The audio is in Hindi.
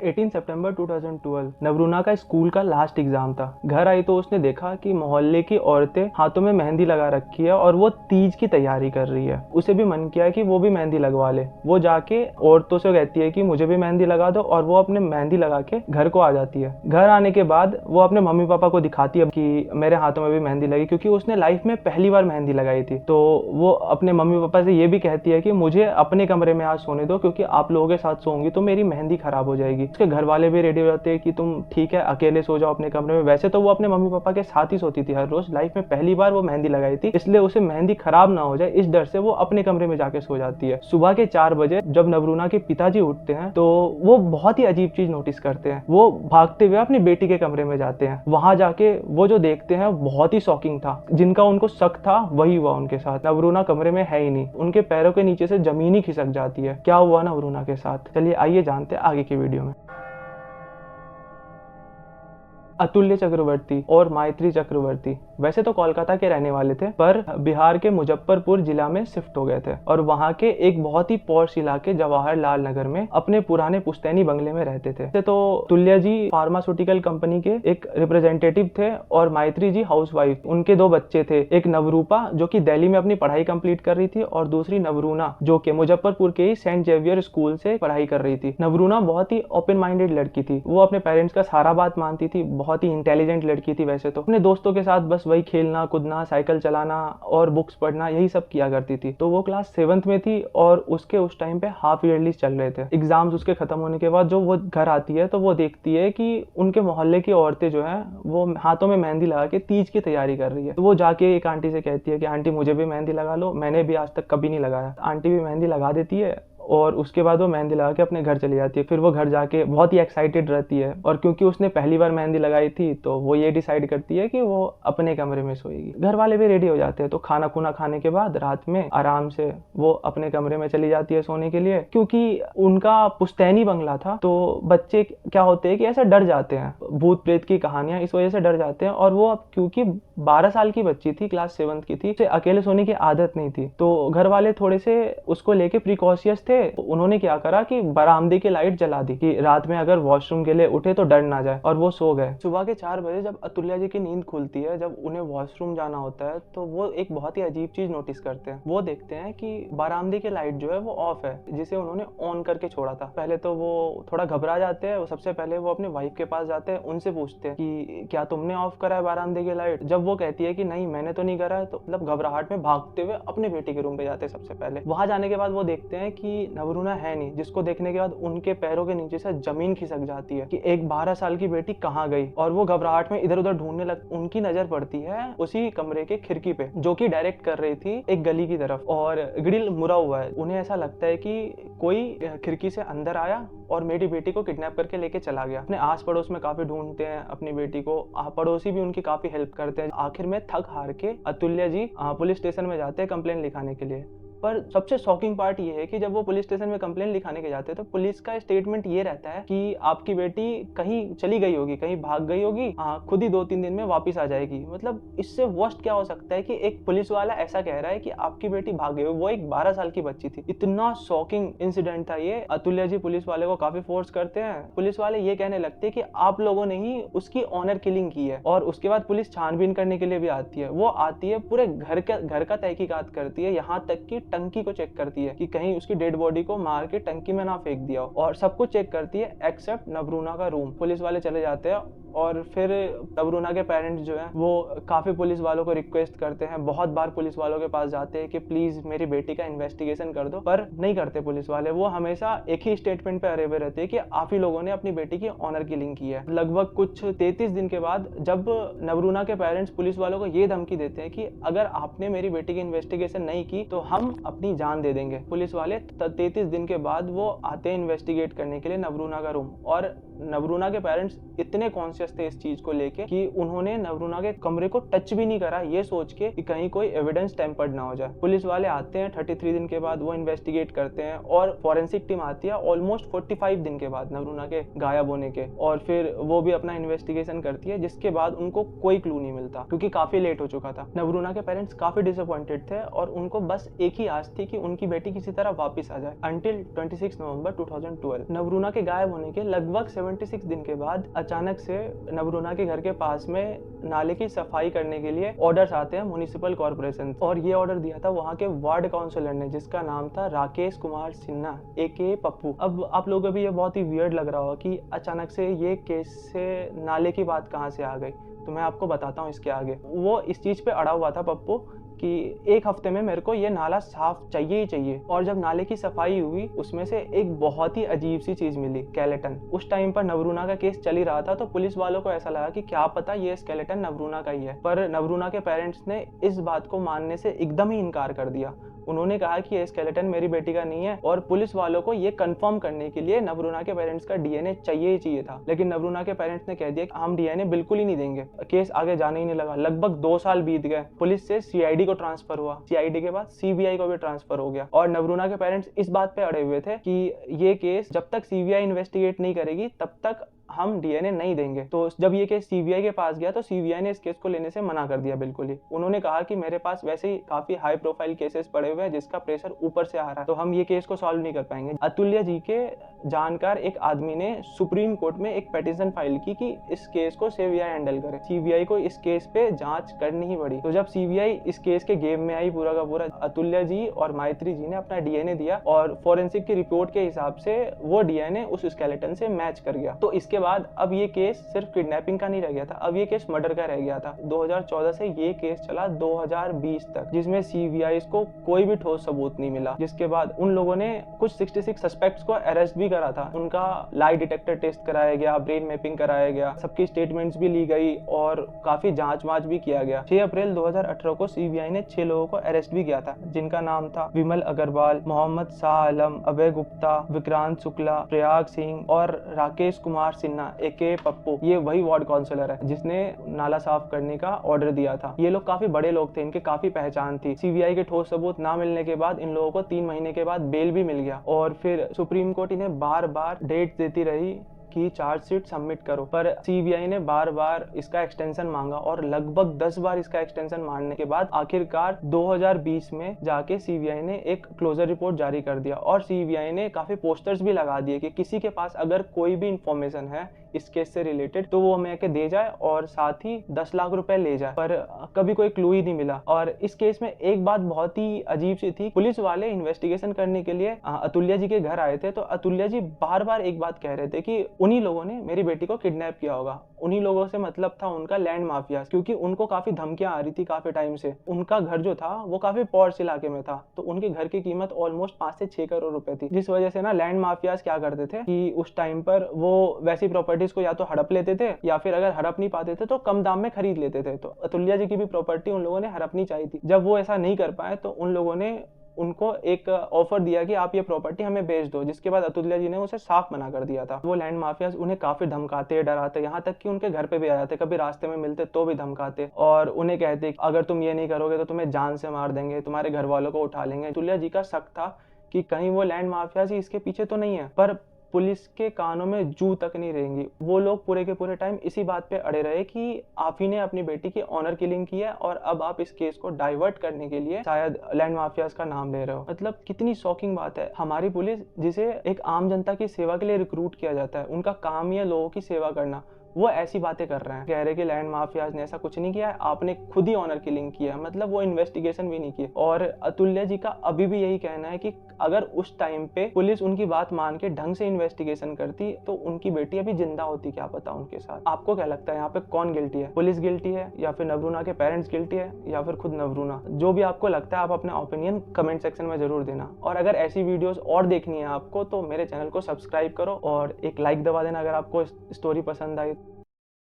18 सितंबर 2012 नवरूना का स्कूल का लास्ट एग्जाम था। घर आई तो उसने देखा कि मोहल्ले की औरतें हाथों में मेहंदी लगा रखी है और वो तीज की तैयारी कर रही है। उसे भी मन किया कि वो भी मेहंदी लगवा ले। वो जाके औरतों से कहती है कि मुझे भी मेहंदी लगा दो और वो अपने मेहंदी लगा के घर को आ जाती है। घर आने के बाद वो अपने मम्मी पापा को दिखाती है कि मेरे हाथों में भी मेहंदी लगी, क्योंकि उसने लाइफ में पहली बार मेहंदी लगाई थी। तो वो अपने मम्मी पापा से ये भी कहती है कि मुझे अपने कमरे में आज सोने दो, क्योंकि आप लोगों के साथ सोऊंगी तो मेरी मेहंदी खराब हो जाएगी। उसके घर वाले भी रेडी हो जाते हैं कि तुम ठीक है अकेले सो जाओ अपने कमरे में। वैसे तो वो अपने मम्मी पापा के साथ ही सोती थी हर रोज, लाइफ में पहली बार वो मेहंदी लगाई थी, इसलिए उसे मेहंदी खराब ना हो जाए इस डर से वो अपने कमरे में जाके सो जाती है। सुबह के 4 बजे जब नवरूना के पिताजी उठते हैं तो वो बहुत ही अजीब चीज नोटिस करते हैं। वो भागते हुए अपनी बेटी के कमरे में जाते हैं। वहां जाके वो जो देखते हैं बहुत ही शॉकिंग था। जिनका उनको शक था वही हुआ उनके साथ। नवरूना कमरे में है ही नहीं, उनके पैरों के नीचे से जमीन ही खिसक जाती है। क्या हुआ नवरूना के साथ, चलिए आइए जानते हैं आगे की वीडियो में। अतुल्य चक्रवर्ती और मायत्री चक्रवर्ती वैसे तो कोलकाता के रहने वाले थे, पर बिहार के मुजफ्फरपुर जिला में शिफ्ट हो गए थे और वहां के एक बहुत ही पॉश इलाके जवाहरलाल नगर में अपने पुराने पुश्तैनी बंगले में रहते थे। तो तुल्य जी फार्मास्यूटिकल कंपनी के एक रिप्रेजेंटेटिव थे और मायत्री जी हाउसवाइफ। उनके 2 बच्चे थे, एक नवरूपा जो कि दिल्ली में अपनी पढ़ाई कंप्लीट कर रही थी और दूसरी नवरूना जो कि मुजफ्फरपुर के ही सेंट जेवियर स्कूल से पढ़ाई कर रही थी। नवरूना बहुत ही ओपन माइंडेड लड़की थी। वो अपने पेरेंट्स का सारा बात मानती थी, बहुत ही इंटेलिजेंट लड़की थी। वैसे तो अपने दोस्तों के साथ बस वही खेलना कूदना, साइकिल चलाना और बुक्स पढ़ना, यही सब किया करती थी। तो वो क्लास 7th में थी और उसके उस टाइम पे हाफ ईयरली चल रहे थे। एग्जाम्स उसके खत्म होने के बाद जो वो घर आती है तो वो देखती है कि उनके मोहल्ले की औरतें जो है वो हाथों में मेहंदी लगा के तीज की तैयारी कर रही है। तो वो जाके एक आंटी से कहती है कि आंटी मुझे भी मेहंदी लगा लो, मैंने भी आज तक कभी नहीं लगाया। आंटी भी मेहंदी लगा देती है और उसके बाद वो मेहंदी लगा के अपने घर चली जाती है। फिर वो घर जाके बहुत ही एक्साइटेड रहती है और क्योंकि उसने पहली बार मेहंदी लगाई थी तो वो ये डिसाइड करती है कि वो अपने कमरे में सोएगी। घर वाले भी रेडी हो जाते हैं। तो खाना खुना खाने के बाद रात में आराम से वो अपने कमरे में चली जाती है सोने के लिए। क्योंकि उनका पुश्तैनी बंगला था तो बच्चे क्या होते हैं कि ऐसे डर जाते हैं, भूत प्रेत की कहानियां, इस वजह से डर जाते हैं। और वो क्योंकि 12 साल की बच्ची थी, क्लास 7th की थी, उसे अकेले सोने की आदत नहीं थी। तो घर वाले थोड़े से उसको लेके प्रिकॉशियस थे। उन्होंने क्या करा कि बरामदे की लाइट जला दी कि रात में अगर वॉशरूम के लिए उठे तो डर ना जाए, और वो सो गए। सुबह के 4 बजे जब अतुल्या जी की नींद खुलती है, जब उन्हें वॉशरूम जाना होता है तो वो एक बहुत ही अजीब चीज नोटिस करते हैं। वो देखते हैं कि बरामदे की लाइट जो है वो ऑफ है, जिसे उन्होंने ऑन करके छोड़ा था। पहले तो वो थोड़ा घबरा जाते हैं। सबसे पहले वो अपने वाइफ के पास जाते हैं, उनसे पूछते हैं कि क्या तुमने ऑफ करा है बरामदे की लाइट। जब वो कहती है कि नहीं मैंने तो नहीं करा है, तो मतलब घबराहट में भागते हुए अपने बेटी के रूम पे जाते हैं सबसे पहले। वहां जाने के बाद वो देखते हैं कि नवरूना है नहीं, जिसको देखने के बाद उनके पैरों के नीचे से जमीन खिसक जाती है कि एक 12 साल की बेटी कहाँ गई। और वो घबराहट में इधर उधर ढूंढने लग। उनकी नजर पड़ती है उसी कमरे के खिड़की पे जो कि डायरेक्ट कर रही थी एक गली की तरफ, और ग्रिल मुड़ा हुआ है। उन्हें ऐसा लगता है कि कोई खिड़की से अंदर आया और मेरी बेटी को किडनैप करके लेके चला गया। अपने आस पड़ोस में काफी ढूंढते हैं अपनी बेटी को, पड़ोसी भी उनकी काफी हेल्प करते हैं। आखिर में थक हार के अतुल्य जी पुलिस स्टेशन में जाते हैं कंप्लेंट लिखाने के लिए। पर सबसे शॉकिंग पार्ट ये है कि जब वो पुलिस स्टेशन में कंप्लेंट लिखाने के जाते हैं तो पुलिस का स्टेटमेंट ये रहता है कि आपकी बेटी कहीं चली गई होगी, कहीं भाग गई होगी, खुद ही 2-3 दिन में वापस आ जाएगी। मतलब इससे वर्स्ट क्या हो सकता है कि एक पुलिस वाला ऐसा कह रहा है कि आपकी बेटी भाग गई, वो एक 12 साल की बच्ची थी। इतना शॉकिंग इंसिडेंट था ये। अतुल्य जी पुलिस वाले को काफी फोर्स करते हैं। पुलिस वाले ये कहने लगते हैं कि आप लोगों ने ही उसकी ऑनर किलिंग की है। और उसके बाद पुलिस छानबीन करने के लिए भी आती है। वो आती है, पूरे घर का तहकीकात करती है, यहाँ तक कि टंकी को चेक करती है कि कहीं उसकी डेड बॉडी को मार के टंकी में ना फेंक दिया हो, और सब कुछ चेक करती है एक्सेप्ट नवरूना का रूम। पुलिस वाले चले जाते हैं और फिर नवरूना के पेरेंट्स जो हैं वो काफी पुलिस वालों को रिक्वेस्ट करते हैं, बहुत बार पुलिस वालों के पास जाते हैं कि प्लीज मेरी बेटी का इन्वेस्टिगेशन कर दो, पर नहीं करते पुलिस वाले। वो हमेशा एक ही स्टेटमेंट पे अड़े हुए रहते हैं कि आप ही लोगों ने अपनी बेटी की ऑनर किलिंग की है। लगभग कुछ 33 दिन के बाद जब नवरूना के पेरेंट्स पुलिस वालों को ये धमकी देते हैं कि अगर आपने मेरी बेटी की इन्वेस्टिगेशन नहीं की तो हम अपनी जान दे देंगे। पुलिस वाले 33 दिन के बाद वो आते हैं इन्वेस्टिगेट करने के लिए नवरूना का रूम, और नवरूना के पेरेंट्स इतने कॉन्शियस कॉन्शियस थे इस चीज को लेके कि उन्होंने नवरूना के कमरे को टच भी नहीं करा, ये सोच के कि कहीं कोई एविडेंस टेम्पर्ड ना हो जाए। पुलिस वाले आते हैं 33 दिन के बाद, वो इन्वेस्टिगेट करते हैं और फॉरेंसिक टीम आती है ऑलमोस्ट 45 दिन के बाद नवरूना के गायब होने के, और फिर वो भी अपना इन्वेस्टिगेशन करती है, जिसके बाद उनको कोई क्लू नहीं मिलता क्योंकि काफी लेट हो चुका था। नवरूना के पेरेंट्स काफी डिसअपॉइंटेड थे और उनको बस एक ही आस थी कि उनकी बेटी किसी तरह वापस आ जाए। अंटिल 26 नवंबर 2012 नवरूना के गायब होने के लगभग 76 दिन के बाद अचानक से नवरूना के घर के पास में नाले की सफाई करने के लिए ऑर्डर्स आते हैं म्युनिसिपल कॉर्पोरेशन, और ये ऑर्डर दिया था वहाँ के वार्ड काउंसिलर ने, जिसका नाम था राकेश कुमार सिन्हा एके पप्पू। अब आप लोगों को भी ये बहुत ही वियर्ड लग रहा होगा कि अचानक से ये केस से नाले की बात कहाँ से आ गई, तो मैं आपको बताता हूँ इसके आगे। वो इस चीज पे अड़ा हुआ था पप्पू कि एक हफ्ते में मेरे को ये नाला साफ चाहिए ही चाहिए, और जब नाले की सफाई हुई उसमें से एक बहुत ही अजीब सी चीज मिली, स्केलेटन। उस टाइम पर नवरूना का केस चल ही रहा था, तो पुलिस वालों को ऐसा लगा कि क्या पता ये स्केलेटन नवरूना का ही है, पर नवरूना के पेरेंट्स ने इस बात को मानने से एकदम ही इनकार कर दिया। उन्होंने कहा कि ये स्केलेटन मेरी बेटी का नहीं है, और पुलिस वालों को ये कंफर्म करने के लिए नवरूना के पेरेंट्स का डीएनए चाहिए ही चाहिए था। लेकिन नवरूना के पेरेंट्स ने कह दिया कि हम डीएनए बिल्कुल ही नहीं देंगे। केस आगे जाने ही नहीं लगा। लगभग 2 साल बीत गए। पुलिस से सीआईडी को ट्रांसफर हुआ, सीआईडी के बाद सीबीआई को भी ट्रांसफर हो गया, और नवरूना के पेरेंट्स इस बात पे अड़े हुए थे कि ये केस जब तक सीबीआई इन्वेस्टिगेट नहीं करेगी तब तक हम डीएनए नहीं देंगे। तो जब ये केस सीबीआई के पास गया तो सीबीआई ने इस केस को लेने से मना कर दिया बिल्कुल ही। उन्होंने कहा कि मेरे पास वैसे ही काफी हाई प्रोफाइल केसेस पड़े हुए हैं जिसका प्रेशर ऊपर से आ रहा है, तो हम ये केस को सॉल्व नहीं कर पाएंगे। अतुल्य जी के जानकार एक आदमी ने सुप्रीम कोर्ट में एक पिटीशन फाइल की कि इस केस को सीबीआई हैंडल करे। सीबीआई को इस केस पे जांच करनी ही पड़ी। तो जब सीबीआई इस केस के गेम में आई पूरा का पूरा, अतुल्य जी और माइत्री जी ने अपना डीएनए दिया और फोरेंसिक की रिपोर्ट के हिसाब से वो डीएनए उस स्केलेटन से मैच कर गया। तो इसके बाद अब ये केस सिर्फ किडनैपिंग का नहीं रह गया था, अब ये केस मर्डर का रह गया था। 2014 से ये केस चला 2020 तक, जिसमें सीबीआई को कोई भी ठोस सबूत नहीं मिला। जिसके बाद उन लोगों ने कुछ 66 सस्पेक्ट्स को अरेस्ट भी करा था। उनका लाई डिटेक्टर टेस्ट कराया गया, ब्रेन मैपिंग कराया गया, सबकी स्टेटमेंट्स भी ली गई और काफी जांच वांच भी किया गया। 6 अप्रैल 2018 को सीबीआई ने 6 लोगों को अरेस्ट भी किया था, जिनका नाम था विमल अग्रवाल, मोहम्मद शाह आलम, अभय गुप्ता, विक्रांत शुक्ला, प्रयाग सिंह और राकेश कुमार सिन्हा एके पप्पू। ये वही वार्ड काउंसिलर है जिसने नाला साफ करने का ऑर्डर दिया था। ये लोग काफी बड़े लोग थे, इनके काफी पहचान थी। सीबीआई के ठोस सबूत ना मिलने के बाद इन लोगों को 3 महीने के बाद बेल भी मिल गया, और फिर सुप्रीम कोर्ट इन्हें बार बार डेट देती रही कि चार्जशीट सबमिट करो, पर सीबीआई ने बार बार इसका एक्सटेंशन मांगा और लगभग 10 बार इसका एक्सटेंशन मांगने के बाद आखिरकार 2020 में जाके सीबीआई ने एक क्लोजर रिपोर्ट जारी कर दिया, और सीबीआई ने काफी पोस्टर्स भी लगा दिए कि किसी के पास अगर कोई भी इंफॉर्मेशन है इस केस से रिलेटेड तो वो हमें आके दे जाए और साथ ही 10 लाख रुपए ले जाए। पर कभी कोई क्लू ही नहीं मिला। और इस केस में एक बात बहुत ही अजीब सी थी, पुलिस वाले इन्वेस्टिगेशन करने के लिए अतुल्य जी के घर आए थे, तो अतुल्य जी बार बार एक बात कह रहे थे कि उन्हीं लोगों ने मेरी बेटी को किडनैप किया होगा। उन्हीं लोगों से मतलब था उनका लैंड माफिया, क्योंकि उनको काफी धमकियां आ रही थी काफी टाइम से। उनका घर जो था वो काफी पॉश इलाके में था, तो उनके घर की कीमत ऑलमोस्ट 5 से 6 करोड़ रुपए थी, जिस वजह से ना लैंड माफियाज क्या करते थे कि उस टाइम पर वो वैसी प्रॉपर्टीज को या तो हड़प लेते थे या फिर अगर हड़प नहीं पाते थे तो कम दाम में खरीद लेते थे। तो अतुल्य जी की भी प्रॉपर्टी उन लोगों ने हड़पनी चाहिए थी। जब वो ऐसा नहीं कर पाए तो उन लोगों ने उनको एक ऑफर दिया कि आप ये प्रॉपर्टी हमें बेच दो, जिसके बाद अतुल्य जी ने उसे साफ मना कर दिया था। वो लैंड माफियाज उन्हें काफी धमकाते डराते, यहाँ तक कि उनके घर पे भी आ जाते, कभी रास्ते में मिलते तो भी धमकाते और उन्हें कहते अगर तुम ये नहीं करोगे तो तुम्हें जान से मार देंगे, तुम्हारे घर वालों को उठा लेंगे। अतुल्य जी का शक था कि कहीं वो लैंड माफियाज ही इसके पीछे तो नहीं है, पर पुलिस के कानों में जू तक नहीं रहेंगी। वो लोग पूरे के पूरे टाइम इसी बात पे अड़े रहे कि आप ही ने अपनी बेटी की ऑनर किलिंग की है और अब आप इस केस को डाइवर्ट करने के लिए शायद लैंड माफियाज का नाम ले रहे हो। मतलब कितनी शॉकिंग बात है। हमारी पुलिस, जिसे एक आम जनता की सेवा के लिए रिक्रूट किया जाता है, उनका काम ही है लोगों की सेवा करना, वो ऐसी बातें कर रहे हैं, कह रहे कि लैंड माफियाज ने ऐसा कुछ नहीं किया है, आपने खुद ही ऑनर किलिंग किया है। मतलब वो इन्वेस्टिगेशन भी नहीं की। और अतुल्य जी का अभी भी यही कहना है कि अगर उस टाइम पे पुलिस उनकी बात मान के ढंग से इन्वेस्टिगेशन करती तो उनकी बेटी अभी जिंदा होती, क्या पता उनके साथ। आपको क्या लगता है यहाँ पे कौन गिल्टी है? पुलिस गिल्टी है या फिर नवरूना के पेरेंट्स गिल्टी है या फिर खुद नवरूना? जो भी आपको लगता है आप अपना ओपिनियन कमेंट सेक्शन में जरूर देना। और अगर ऐसी वीडियोस और देखनी है आपको तो मेरे चैनल को सब्सक्राइब करो और एक लाइक दबा देना अगर आपको स्टोरी पसंद आई।